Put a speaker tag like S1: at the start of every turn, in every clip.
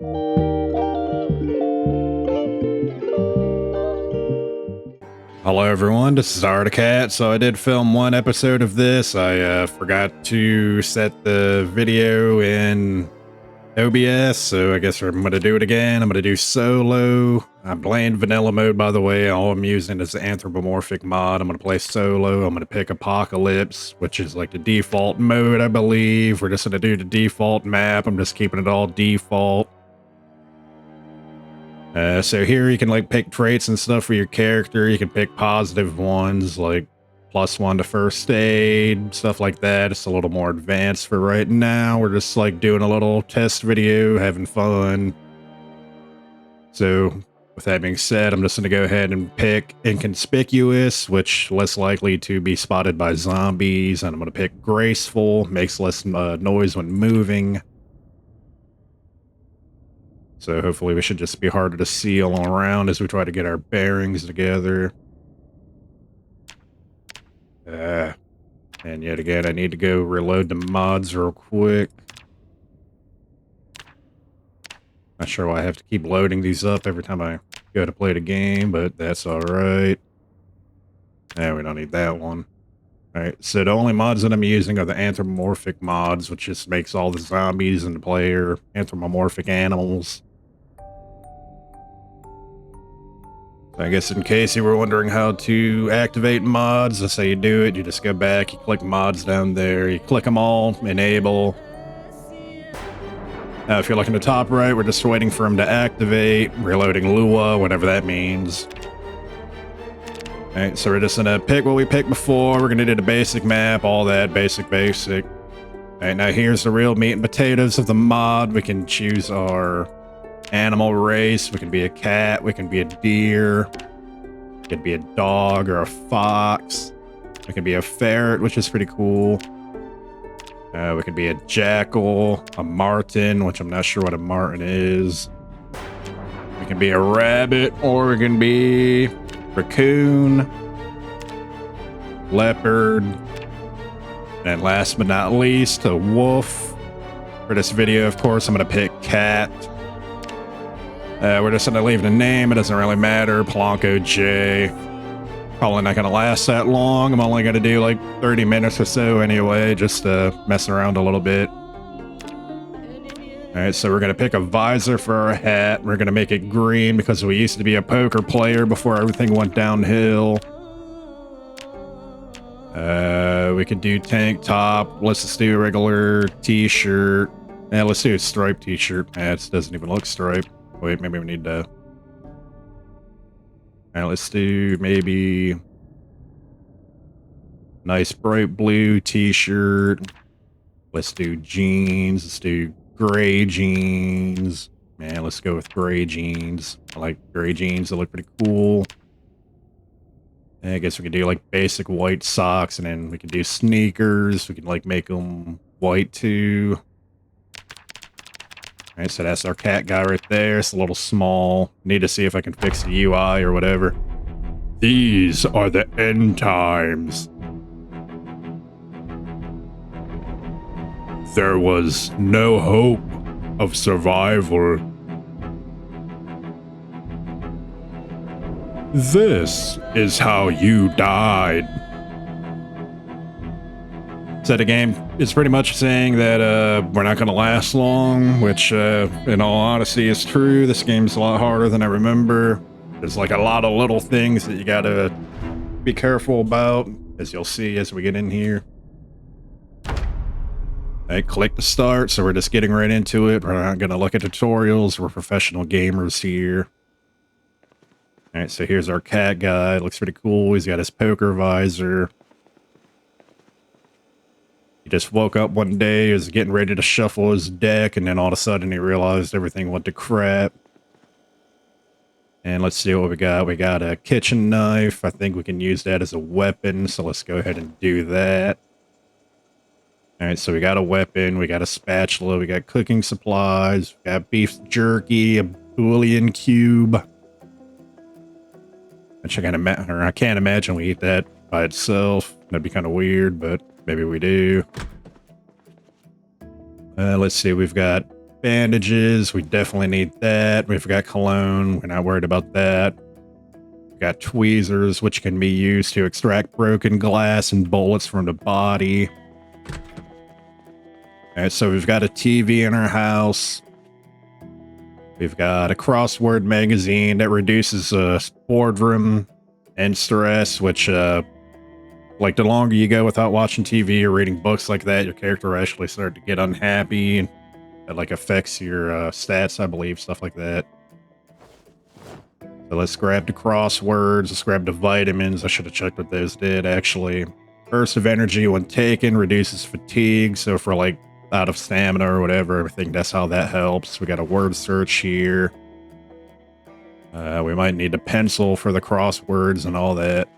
S1: Hello everyone, this is Articat. So I did film one episode of this. I forgot to set the video in OBS, so I guess I'm gonna do it again. I'm gonna do solo. I'm playing vanilla mode, by the way. All I'm using is the Anthropomorphic mod. I'm gonna play solo. I'm gonna pick Apocalypse, which is like the default mode, I believe. We're just gonna do the default map. I'm just keeping it all default. So here you can like pick traits and stuff for your character. You can pick positive ones like +1 to first aid, stuff like that. It's a little more advanced for right now. We're just like doing a little test video, having fun. So with that being said, I'm just going to go ahead and pick inconspicuous, which less likely to be spotted by zombies. And I'm going to pick graceful, makes less noise when moving. So hopefully we should just be harder to see all around as we try to get our bearings together. And yet again, I need to go reload the mods real quick. Not sure why I have to keep loading these up every time I go to play the game, but that's alright. We don't need that one. Alright, so the only mods that I'm using are the anthropomorphic mods, which just makes all the zombies in the player anthropomorphic animals. I guess in case you were wondering how to activate mods, that's how you do it. You just go back, you click mods down there, you click them all, enable. Now if you're looking at the top right, we're just waiting for them to activate, reloading Lua, whatever that means. Alright, so we're just gonna pick what we picked before. We're gonna do the basic map, all that, basic. Alright, now here's the real meat and potatoes of the mod. We can choose our animal race. We can be a cat, we can be a deer, we can be a dog or a fox, we can be a ferret, which is pretty cool. We could be a jackal, a marten, which I'm not sure what a marten is. We can be a rabbit, or we can be raccoon, leopard, and last but not least, a wolf. For this video, of course, I'm going to pick cat. We're just going to leave the name. It doesn't really matter. Polanco J. Probably not going to last that long. I'm only going to do like 30 minutes or so anyway, just to mess around a little bit. Alright, so we're going to pick a visor for our hat. We're going to make it green because we used to be a poker player before everything went downhill. We could do tank top. Let's just do a regular t-shirt. Let's do a striped t-shirt. It doesn't even look striped. Wait, maybe we need to... Alright, let's do maybe... nice bright blue t-shirt. Let's do jeans. Let's do gray jeans. Man, let's go with gray jeans. I like gray jeans. They look pretty cool. I guess we could do like basic white socks, and then we can do sneakers. We can like make them white too. Alright, so that's our cat guy right there. It's a little small. Need to see if I can fix the UI or whatever. These are the end times. There was no hope of survival. This is how you died. So the game is pretty much saying that we're not going to last long, which in all honesty is true. This game's a lot harder than I remember. There's like a lot of little things that you got to be careful about, as you'll see as we get in here. I click to start, so we're just getting right into it. We're not going to look at tutorials. We're professional gamers here. Alright, so here's our cat guy. Looks pretty cool. He's got his poker visor. He just woke up one day, he was getting ready to shuffle his deck, and then all of a sudden he realized everything went to crap. And let's see what we got. We got a kitchen knife. I think we can use that as a weapon, so let's go ahead and do that. Alright, so we got a weapon, we got a spatula, we got cooking supplies, we got beef jerky, a bouillon cube. Which I can't imagine we eat that by itself. That'd be kind of weird, but maybe we do. Let's see, we've got bandages. We definitely need that. We've got cologne. We're not worried about that. We've got tweezers, which can be used to extract broken glass and bullets from the body. Alright, so we've got a TV in our house. We've got a crossword magazine that reduces boredom and stress, which, like, the longer you go without watching TV or reading books like that, your character actually start to get unhappy, and that, like, affects your stats, I believe, stuff like that. So let's grab the crosswords, let's grab the vitamins. I should have checked what those did, actually. Burst of energy when taken, reduces fatigue, so for, like, out of stamina or whatever, I think that's how that helps. We got a word search here. We might need a pencil for the crosswords and all that.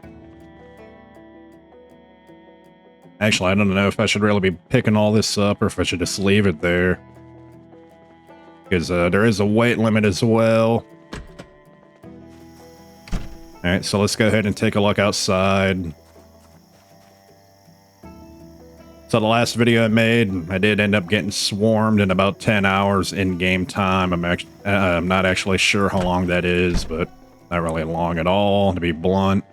S1: Actually, I don't know if I should really be picking all this up or if I should just leave it there. Because there is a weight limit as well. Alright, so let's go ahead and take a look outside. So the last video I made, I did end up getting swarmed in about 10 hours in-game time. I'm not actually sure how long that is, but not really long at all, to be blunt.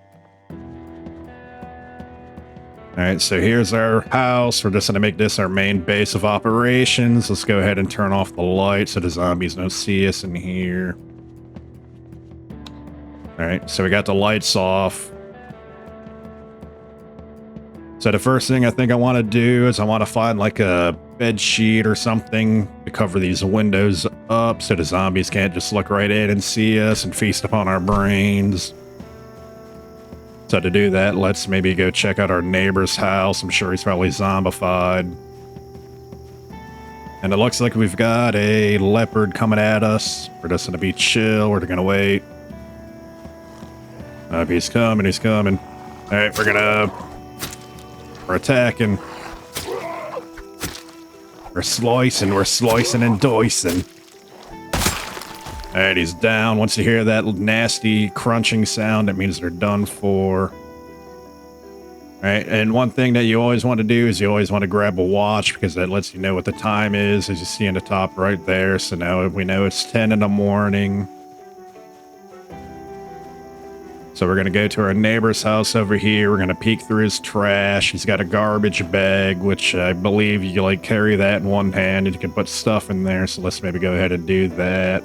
S1: Alright, so here's our house. We're just going to make this our main base of operations. Let's go ahead and turn off the light so the zombies don't see us in here. Alright, so we got the lights off. So the first thing I think I want to do is I want to find like a bed sheet or something to cover these windows up so the zombies can't just look right in and see us and feast upon our brains. So to do that, let's maybe go check out our neighbor's house. I'm sure he's probably zombified. And it looks like we've got a leopard coming at us. We're just going to be chill. We're going to wait. He's coming. He's coming. All right, we're attacking. We're slicing and dicing. Alright, he's down. Once you hear that nasty crunching sound, that means they're done for. Alright, and one thing that you always want to do is you always want to grab a watch because that lets you know what the time is, as you see in the top right there. So now we know it's 10 in the morning. So we're going to go to our neighbor's house over here. We're going to peek through his trash. He's got a garbage bag, which I believe you like carry that in one hand and you can put stuff in there. So let's maybe go ahead and do that.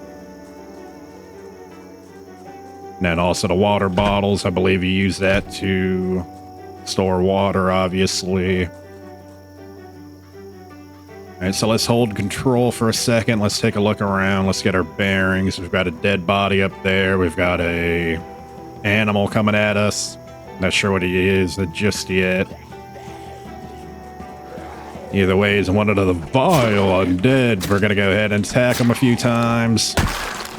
S1: And then also the water bottles. I believe you use that to store water, obviously. All right, so let's hold control for a second. Let's take a look around. Let's get our bearings. We've got a dead body up there. We've got a animal coming at us. Not sure what he is just yet. Either way, he's one of the vile undead. We're gonna go ahead and attack him a few times.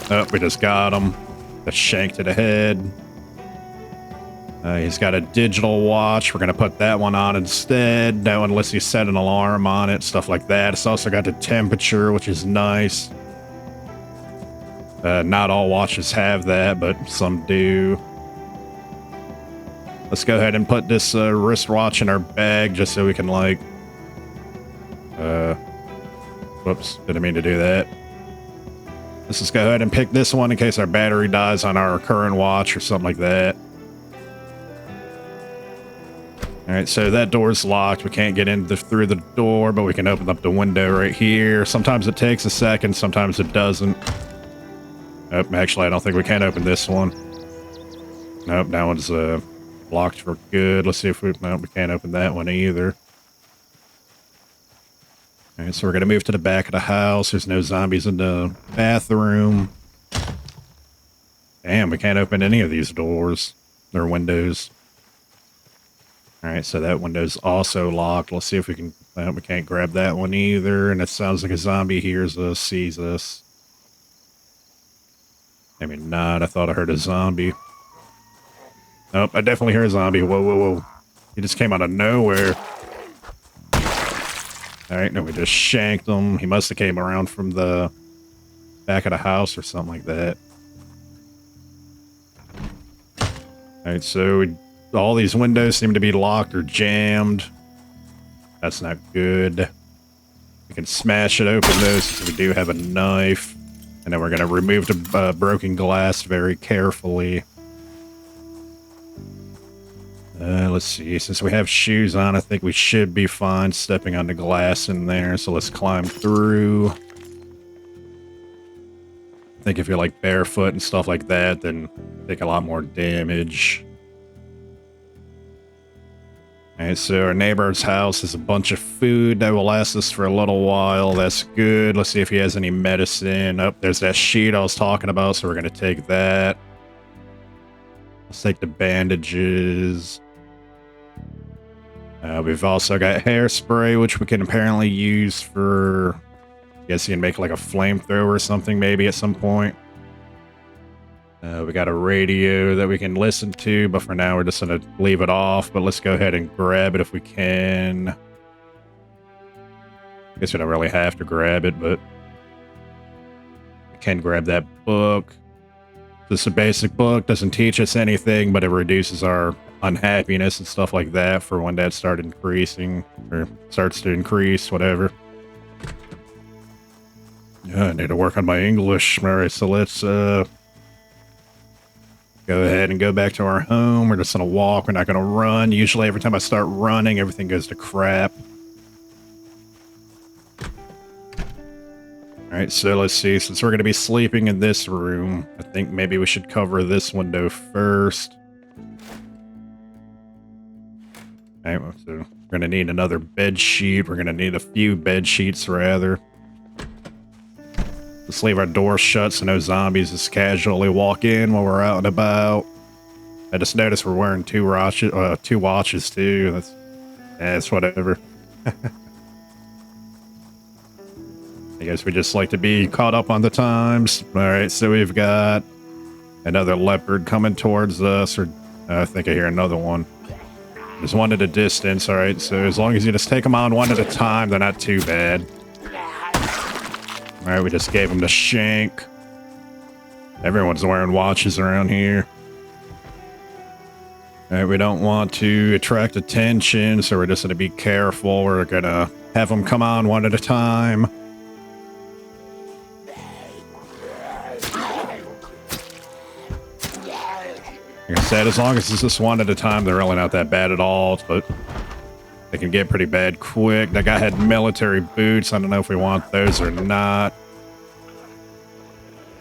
S1: Oh, we just got him. A shank to the head. He's got a digital watch. We're gonna put that one on instead. That one lets you set an alarm on it, stuff like that. It's also got the temperature, which is nice. Not all watches have that, but some do. Let's go ahead and put this wristwatch in our bag just so we can, like... whoops, didn't mean to do that. Let's just go ahead and pick this one in case our battery dies on our current watch or something like that. Alright, so that door's locked. We can't get in through the door, but we can open up the window right here. Sometimes it takes a second, sometimes it doesn't. Oh, actually, I don't think we can open this one. Nope, that one's locked for good. Let's see if we... Nope, we can't open that one either. Alright, so we're going to move to the back of the house. There's no zombies in the bathroom. Damn, we can't open any of these doors. Or windows. Alright, so that window's also locked. Let's see if we can... we can't grab that one either. And it sounds like a zombie hears us, sees us. Maybe not. I thought I heard a zombie. Nope, I definitely hear a zombie. Whoa, whoa, whoa. He just came out of nowhere. Alright, no, we just shanked him. He must have came around from the back of the house or something like that. Alright, so all these windows seem to be locked or jammed. That's not good. We can smash it open though, since we do have a knife. And then we're going to remove the broken glass very carefully. Let's see. Since we have shoes on, I think we should be fine stepping on the glass in there. So let's climb through. I think if you're like barefoot and stuff like that, then take a lot more damage. Alright, so our neighbor's house has a bunch of food that will last us for a little while. That's good. Let's see if he has any medicine. Oh, there's that sheet I was talking about, so we're going to take that. Let's take the bandages. We've also got hairspray, which we can apparently use for... I guess you can make like a flamethrower or something maybe at some point. We got a radio that we can listen to, but for now we're just going to leave it off. But let's go ahead and grab it if we can. I guess we don't really have to grab it, but we can grab that book. This is a basic book, doesn't teach us anything, but it reduces our unhappiness and stuff like that for when that starts to increase, whatever. Yeah, I need to work on my English. All right, so let's go ahead and go back to our home. We're just gonna walk. We're not gonna run. Usually every time I start running, everything goes to crap. All right, so let's see. Since we're gonna be sleeping in this room, I think maybe we should cover this window first. All right, so we're gonna need another bed sheet. We're gonna need a few bed sheets, rather. Let's leave our door shut so no zombies just casually walk in while we're out and about. I just noticed we're wearing two watches too. That's whatever. I guess we just like to be caught up on the times. All right, so we've got another leopard coming towards us, or I think I hear another one. There's one at a distance. All right, so as long as you just take them on one at a time, they're not too bad. Alright, we just gave him the shank. Everyone's wearing watches around here. Alright, we don't want to attract attention, so we're just going to be careful. We're going to have them come on one at a time. Like I said, as long as it's just one at a time, they're really not that bad at all, but they can get pretty bad quick. That guy had military boots. I don't know if we want those or not.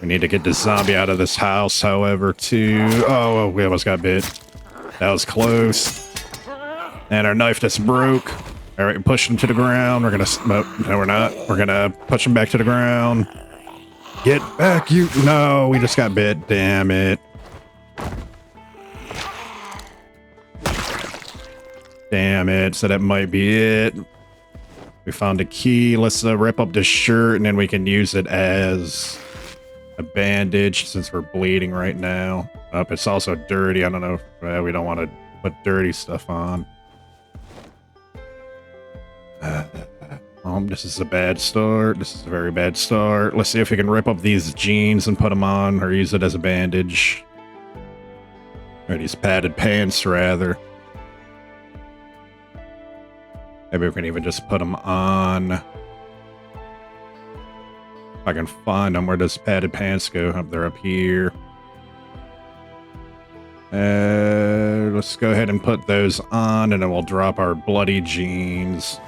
S1: We need to get the zombie out of this house, however, too. Oh, we almost got bit. That was close. And our knife just broke. All right, push him to the ground. We're going to... No, we're not. We're going to push him back to the ground. Get back, you... No, we just got bit. Damn it. Damn it, so that might be it. We found a key. Let's rip up the shirt and then we can use it as a bandage since we're bleeding right now. It's also dirty. I don't know if we don't want to put dirty stuff on. This is a bad start. This is a very bad start. Let's see if we can rip up these jeans and put them on or use it as a bandage. Or these padded pants, rather. Maybe we can even just put them on. If I can find them. Where does padded pants go? Up there, up here. Let's go ahead and put those on, and then we'll drop our bloody jeans.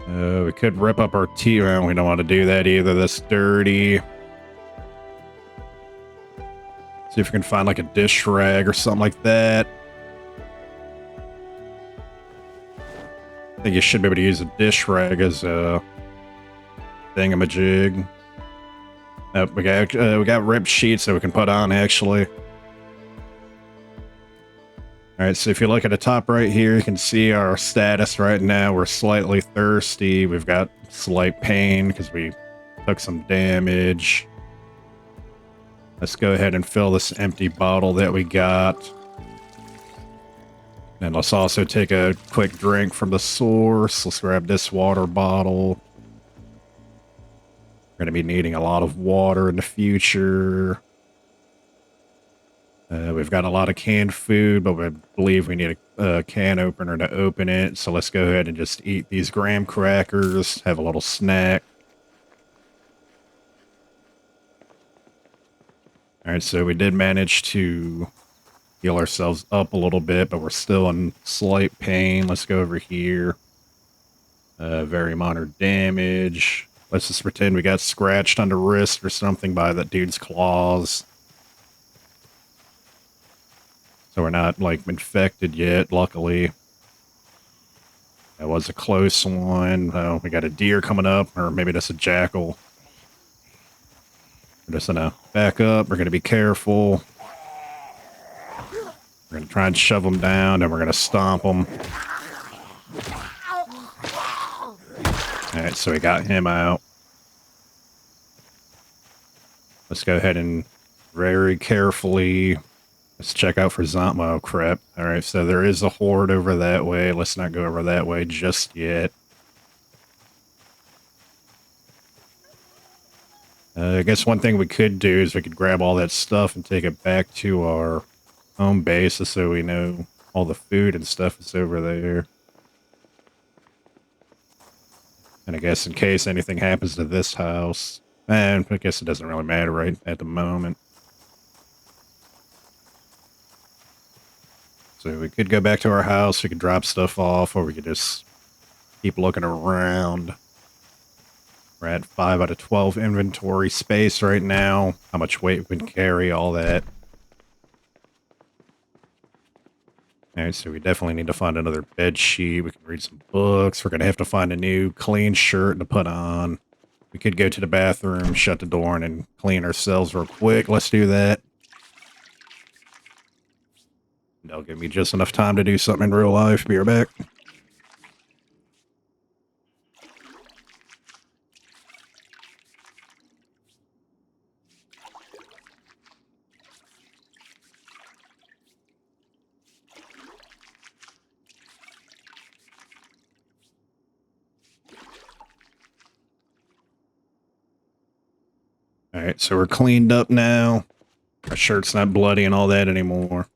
S1: We could rip up our tee. Well, we don't want to do that either. That's dirty. See if we can find like a dish rag or something like that. I think you should be able to use a dish rag as a thingamajig. We got ripped sheets that we can put on, actually. Alright, so if you look at the top right here, you can see our status right now. We're slightly thirsty. We've got slight pain because we took some damage. Let's go ahead and fill this empty bottle that we got. And let's also take a quick drink from the source. Let's grab this water bottle. We're going to be needing a lot of water in the future. We we've got a lot of canned food, but we believe we need a can opener to open it. So let's go ahead and just eat these graham crackers, have a little snack. All right, so we did manage to heal ourselves up a little bit, but we're still in slight pain. Let's go over here. Very minor damage. Let's just pretend we got scratched on the wrist or something by that dude's claws. So we're not, like, infected yet, luckily. That was a close one. We got a deer coming up, or maybe that's a jackal. We're just gonna back up. We're gonna be careful. We're gonna try and shove them down, and we're gonna stomp them. Alright, so we got him out. Let's go ahead and very carefully... Let's check out for zombie. Oh, crap. Alright, so there is a horde over that way. Let's not go over that way just yet. I guess one thing we could do is we could grab all that stuff and take it back to our home base so we know all the food and stuff is over there. And I guess in case anything happens to this house, I guess it doesn't really matter right at the moment. So we could go back to our house, we could drop stuff off, or we could just keep looking around. We're at 5 out of 12 inventory space right now. How much weight we can carry, all that. Alright, so we definitely need to find another bed sheet. We can read some books. We're going to have to find a new clean shirt to put on. We could go to the bathroom, shut the door, and clean ourselves real quick. Let's do that. That'll give me just enough time to do something in real life. Be right back. Alright, so we're cleaned up now. Our shirt's not bloody and all that anymore.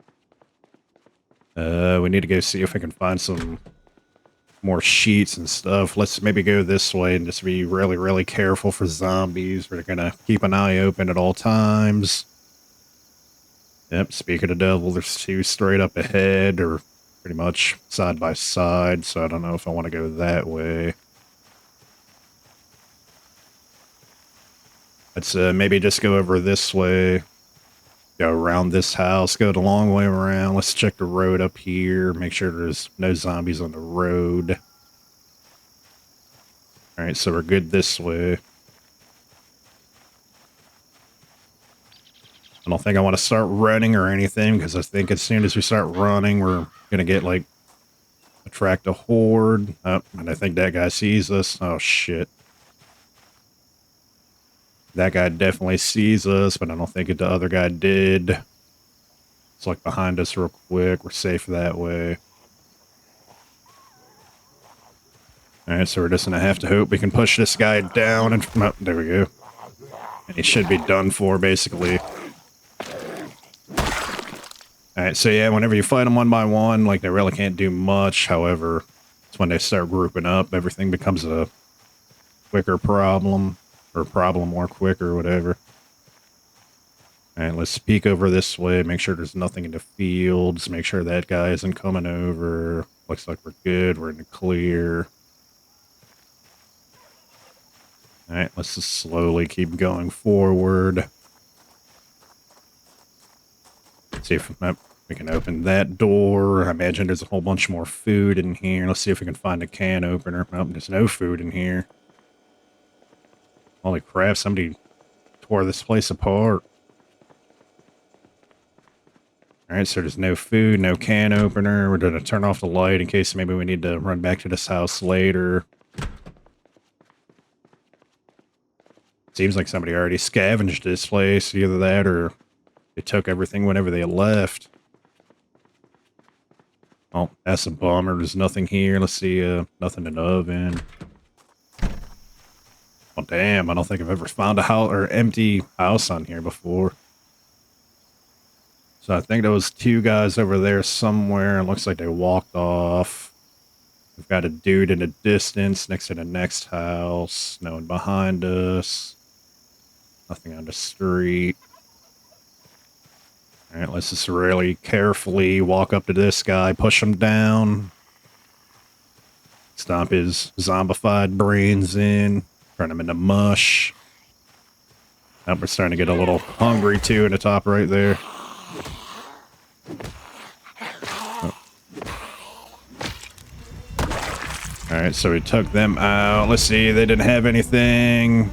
S1: We need to go see if we can find some more sheets and stuff. Let's maybe go this way and just be really, really careful for zombies. We're gonna keep an eye open at all times. Yep, speak of the devil, there's two straight up ahead, or pretty much side by side, so I don't know if I want to go that way. Let's maybe just go over this way. Go around this house, go the long way around. Let's check the road up here, make sure there's no zombies on the road. Alright, so we're good this way. I don't think I want to start running or anything, because I think as soon as we start running, we're going to get, like, attract a horde. Oh, and I think that guy sees us. Oh, shit. That guy definitely sees us, but I don't think the other guy did. It's like behind us real quick. We're safe that way. Alright, so we're just gonna have to hope we can push this guy down and... Oh, there we go. And he should be done for, basically. Alright, so yeah, whenever you fight them one by one, like, they really can't do much. However, it's when they start grouping up, everything becomes a quicker problem. Or problem more quick or whatever. Alright, let's peek over this way, make sure there's nothing in the fields, make sure that guy isn't coming over. Looks like we're good, we're in the clear. Alright, let's just slowly keep going forward. Let's see if we can open that door. I imagine there's a whole bunch more food in here. Let's see if we can find a can opener. Nope, there's no food in here. Holy crap, somebody tore this place apart. Alright, so there's no food, no can opener. We're going to turn off the light in case maybe we need to run back to this house later. Seems like somebody already scavenged this place. Either that or they took everything whenever they left. Oh, that's a bummer. There's nothing here. Let's see, nothing in the oven. Oh, damn, I don't think I've ever found a house or empty house on here before. So I think there was two guys over there somewhere. It looks like they walked off. We've got a dude in the distance next to the next house. No one behind us. Nothing on the street. All right, let's just really carefully walk up to this guy, push him down. Stomp his zombified brains in. Turn him into mush. Now we're starting to get a little hungry too in the top right there. Oh. Alright, so we took them out. Let's see, they didn't have anything.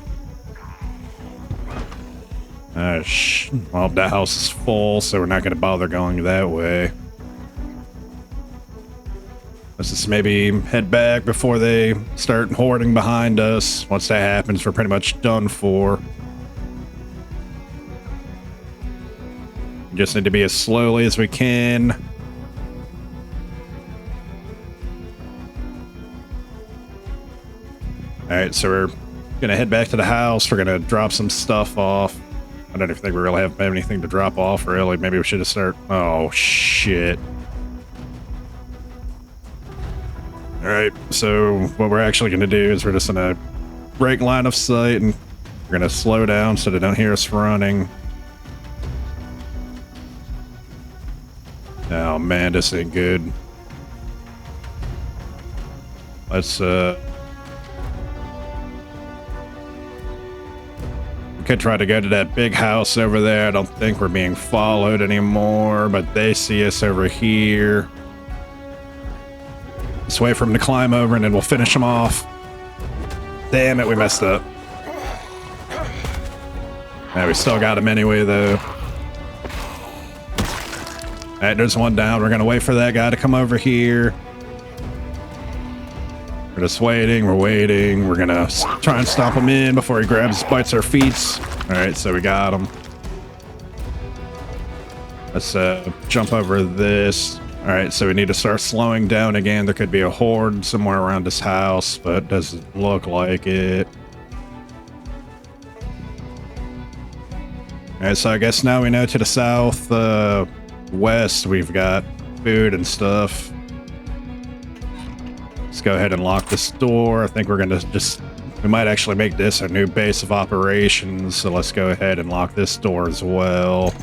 S1: Well, that house is full, so we're not going to bother going that way. Let's just maybe head back before they start hoarding behind us. Once that happens, we're pretty much done for. We just need to be as slowly as we can. Alright, so we're gonna head back to the house. We're gonna drop some stuff off. I don't even think we really have anything to drop off, really. Maybe we should have started... Oh, shit. Alright, so what we're actually gonna do is we're just gonna break line of sight and we're gonna slow down so they don't hear us running. Oh man, this ain't good. Let's we could try to go to that big house over there. I don't think we're being followed anymore, but they see us over here. Let's wait for him to climb over and then we'll finish him off. Damn it, we messed up. Yeah, we still got him anyway though. Alright, there's one down. We're gonna wait for that guy to come over here. We're just waiting, we're waiting. We're gonna try and stop him in before he grabs, bites our feet. Alright, so we got him. Let's jump over this. Alright, so we need to start slowing down again. There could be a horde somewhere around this house, but it doesn't look like it. Alright, so I guess now we know to the south, west, we've got food and stuff. Let's go ahead and lock this door. I think we're gonna we might actually make this our new base of operations, so let's go ahead and lock this door as well.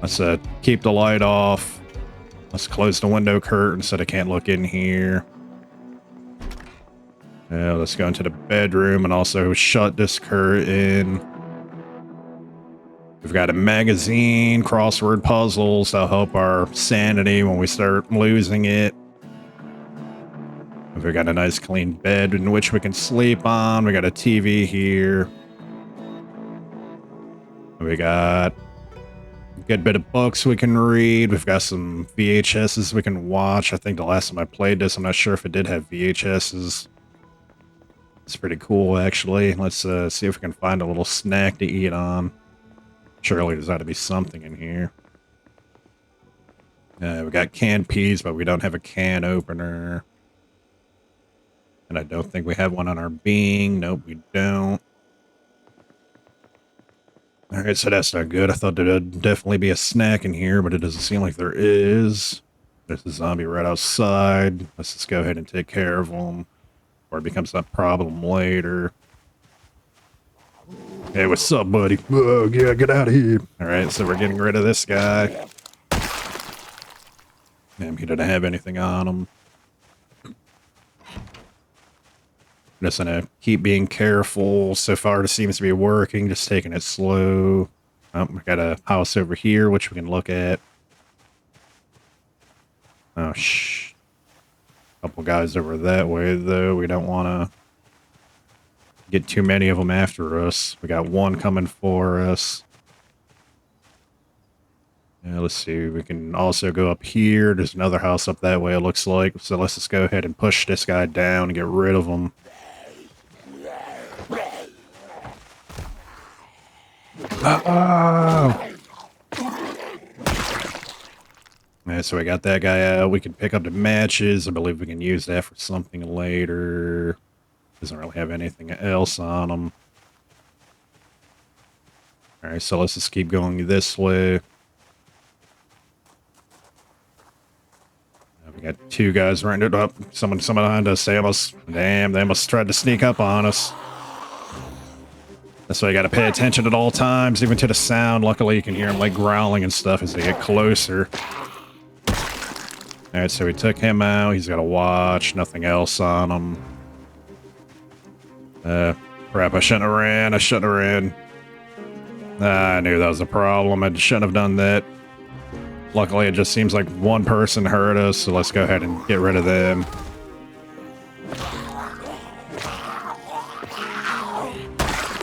S1: Let's keep the light off. Let's close the window curtain so they can't look in here. Yeah, let's go into the bedroom and also shut this curtain. We've got a magazine, crossword puzzles. That'll help our sanity when we start losing it. We've got a nice clean bed in which we can sleep on. We got a TV here. We got a good bit of books we can read. We've got some VHSs we can watch. I think the last time I played this, I'm not sure if it did have VHSs. It's pretty cool, actually. Let's see if we can find a little snack to eat on. Surely there's got to be something in here. We got canned peas, but we don't have a can opener. And I don't think we have one on our Bing. Nope, we don't. Alright, so that's not good. I thought there'd definitely be a snack in here, but it doesn't seem like there is. There's a zombie right outside. Let's just go ahead and take care of him, or it becomes a problem later. Hey, what's up, buddy? Oh, yeah, get out of here. Alright, so we're getting rid of this guy. Damn, he didn't have anything on him. Just gonna keep being careful. So far, it seems to be working. Just taking it slow. Oh, we got a house over here, which we can look at. Oh, couple guys over that way, though. We don't want to get too many of them after us. We got one coming for us. Yeah, let's see. We can also go up here. There's another house up that way, it looks like. So let's just go ahead and push this guy down and get rid of him. Oh! Yeah, so we got that guy out. We can pick up the matches. I believe we can use that for something later. Doesn't really have anything else on him. Alright, so let's just keep going this way. We got two guys running up. Someone behind us. They almost tried to sneak up on us. That's why you got to pay attention at all times, even to the sound. Luckily, you can hear them like growling and stuff as they get closer. All right, so we took him out. He's got a watch. Nothing else on him. Crap, I shouldn't have ran. I knew that was a problem. I shouldn't have done that. Luckily, it just seems like one person hurt us, so let's go ahead and get rid of them.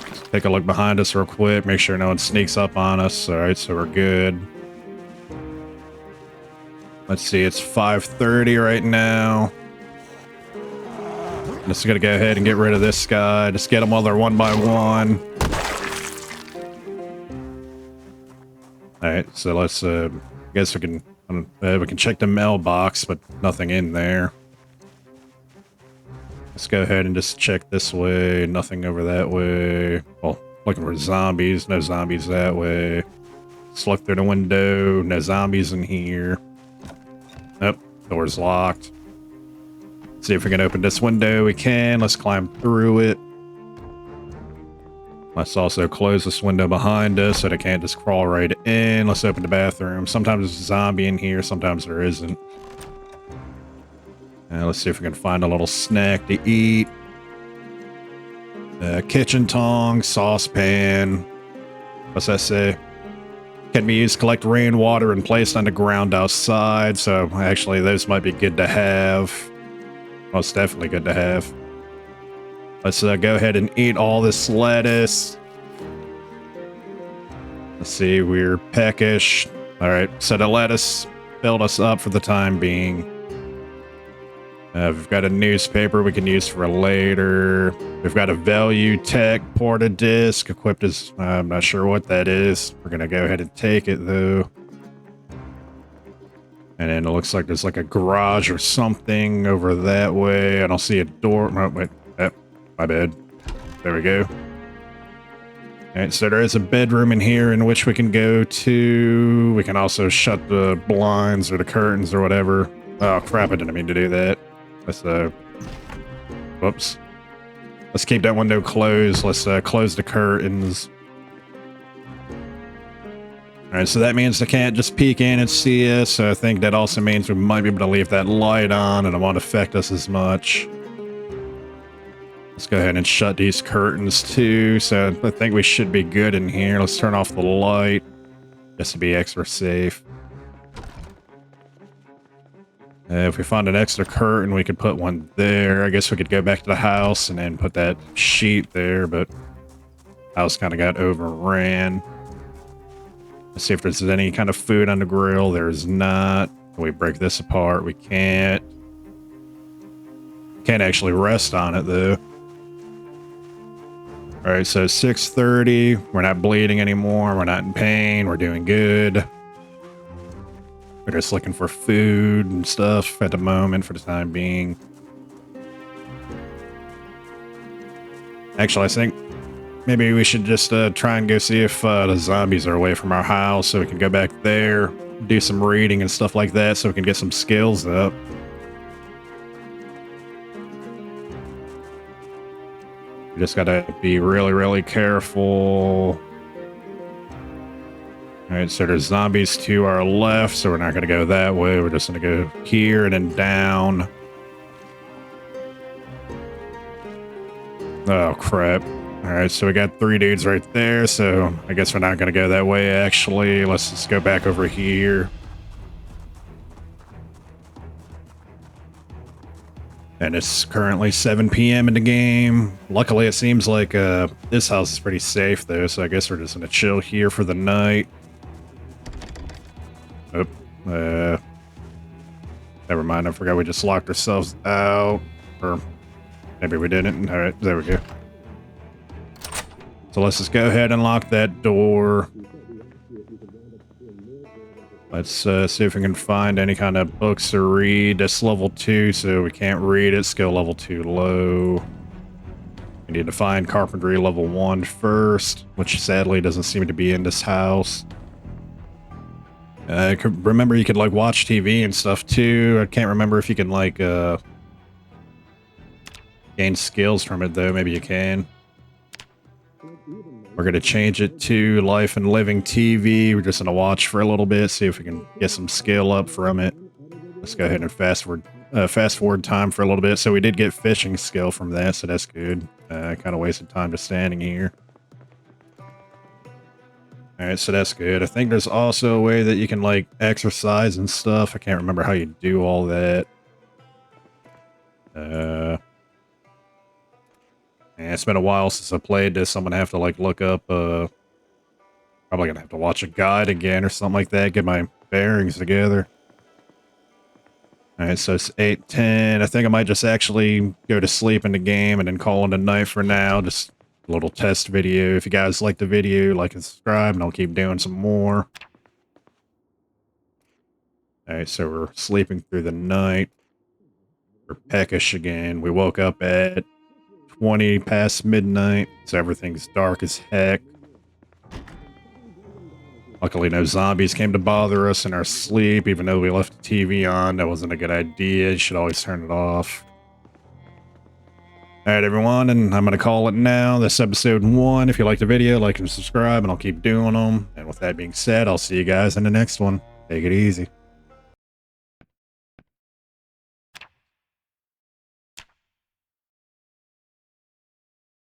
S1: Let's take a look behind us real quick, make sure no one sneaks up on us. All right, so we're good. Let's see, it's 5:30 right now. Just gonna go ahead and get rid of this guy. Just get them while they're one by one. All right, so let's. I guess we can check the mailbox, but nothing in there. Let's go ahead and just check this way. Nothing over that way. Well, looking for zombies. No zombies that way. Let's look through the window. No zombies in here. Nope, door's locked. See if we can open this window. We can. Let's climb through it. Let's also close this window behind us so they can't just crawl right in. Let's open the bathroom. Sometimes there's a zombie in here, sometimes there isn't. Let's see if we can find a little snack to eat. Kitchen tongs, saucepan. What's that say? Can be used to collect rainwater and placed on the ground outside. So actually those might be good to have. Most definitely good to have. Let's go ahead and eat all this lettuce. Let's see, we're peckish. All right, so the lettuce filled us up for the time being. We've got a newspaper we can use for later. We've got a Value Tech porta disc equipped as, I'm not sure what that is. We're gonna go ahead and take it though. And then it looks like there's like a garage or something over that way. I don't see a door. Oh, wait. My bad. There we go. Alright, so there is a bedroom in here in which we can go to. We can also shut the blinds or the curtains or whatever. Oh crap, I didn't mean to do that. Let's whoops. Let's keep that window closed. Let's close the curtains. Alright, so that means they can't just peek in and see us. So I think that also means we might be able to leave that light on and it won't affect us as much. Let's go ahead and shut these curtains too. So I think we should be good in here. Let's turn off the light just to be extra safe. If we find an extra curtain, we could put one there. I guess we could go back to the house and then put that sheet there, but house kind of got overran. Let's see if there's any kind of food on the grill. There's not. Can we break this apart? We can't. Can't actually rest on it though. All right, so 6:30. We're not bleeding anymore. We're not in pain. We're doing good. We're just looking for food and stuff at the moment for the time being. Actually, I think maybe we should just try and go see if the zombies are away from our house so we can go back there, do some reading and stuff like that so we can get some skills up. We just gotta be really, really careful. All right, so there's zombies to our left, so we're not gonna go that way. We're just gonna go here and then down. Oh, crap. All right, so we got 3 dudes right there, so I guess we're not gonna go that way, actually. Let's just go back over here. And it's currently 7 p.m. in the game. Luckily, it seems like this house is pretty safe, though, so I guess we're just gonna chill here for the night. Oh, never mind, I forgot we just locked ourselves out. Or maybe we didn't. All right, there we go. So let's just go ahead and lock that door. Let's see if we can find any kind of books to read. That's level 2, so we can't read it. Skill level 2 low. We need to find carpentry level 1 first, which sadly doesn't seem to be in this house. I could remember you could like watch TV and stuff too. I can't remember if you can like gain skills from it though. Maybe you can. We're gonna change it to life and living TV. We're just gonna watch for a little bit, see if we can get some skill up from it. Let's go ahead and fast forward time for a little bit. So we did get fishing skill from that, so that's good. Kind of wasted time just standing here. All right, so that's good. I think there's also a way that you can like exercise and stuff. I can't remember how you do all that. Yeah, it's been a while since I played this. I'm gonna have to like look up. Probably gonna have to watch a guide again or something like that. Get my bearings together. All right, so it's 8:10. I think I might just actually go to sleep in the game and then call it a night for now. Just a little test video. If you guys like the video, like and subscribe, and I'll keep doing some more. All right, so we're sleeping through the night. We're peckish again. We woke up at 20 past midnight, so everything's dark as heck. Luckily, no zombies came to bother us in our sleep, even though we left the TV on. That wasn't a good idea. You should always turn it off. Alright, everyone, and I'm going to call it now. This episode 1. If you liked the video, like and subscribe, and I'll keep doing them. And with that being said, I'll see you guys in the next one. Take it easy.